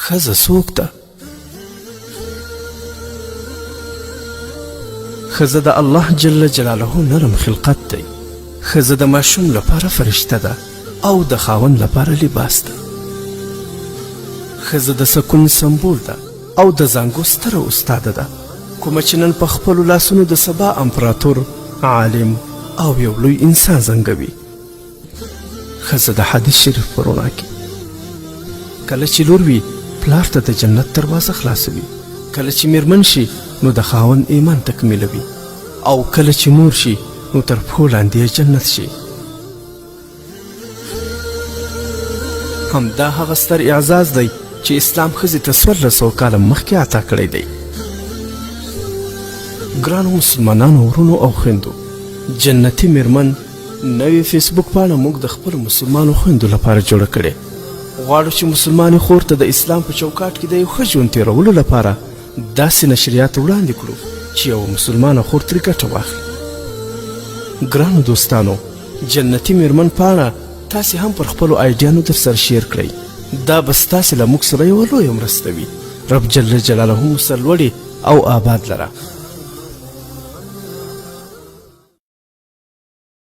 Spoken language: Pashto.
ښځه څوک ده؟ ښځه د الله جل جلاله نرم خلقت دی. ښځه د ماشوم لپاره فرشته ده او د خاوند لپاره لباس ده. ښځه د سکون سمبول ده او د زانګو ستره استاده ده، کومه چې نن په خپلو لاسونو د سبا امپراتور، عالم او یو لوی انسان زنګوي. ښځه د حدیث شریف په رڼا کې کله چې لور وي پلار ته د جنت دروازه خلاصوي، کله چې میرمن شي نو د خاوند ایمان تکمیلوي، او کله چې مور شي نو تر پښو لاندې جنت شي. همدا هغه ستر اعزاز دی چې اسلام ښځې ته 1400 کاله مخکې عطا کړی دی. ګرانو مسلمانانو ورونو او خویندو، جنتي میرمن نوې فیسبوک پاڼه موږ د خپلو مسلمانو خویندو لپاره جوړه کړې. غواړو چې مسلمانې خور ته د اسلام په چوکاټ کې د یو ښه ژوند تېرولو لپاره داسې نشریات وړاندې کړو چې یوه مسلمانه خور ترې ګټه واخلي. ګرانو دوستانو، جنتي میرمن پاڼه تاسې هم پر خپلو آیډیانو در سره شیر کړئ. دا به ستاسې له موږ سره یوه لویه مرسته وي. رب جل جلاله مو سرلوړي او آباد لره.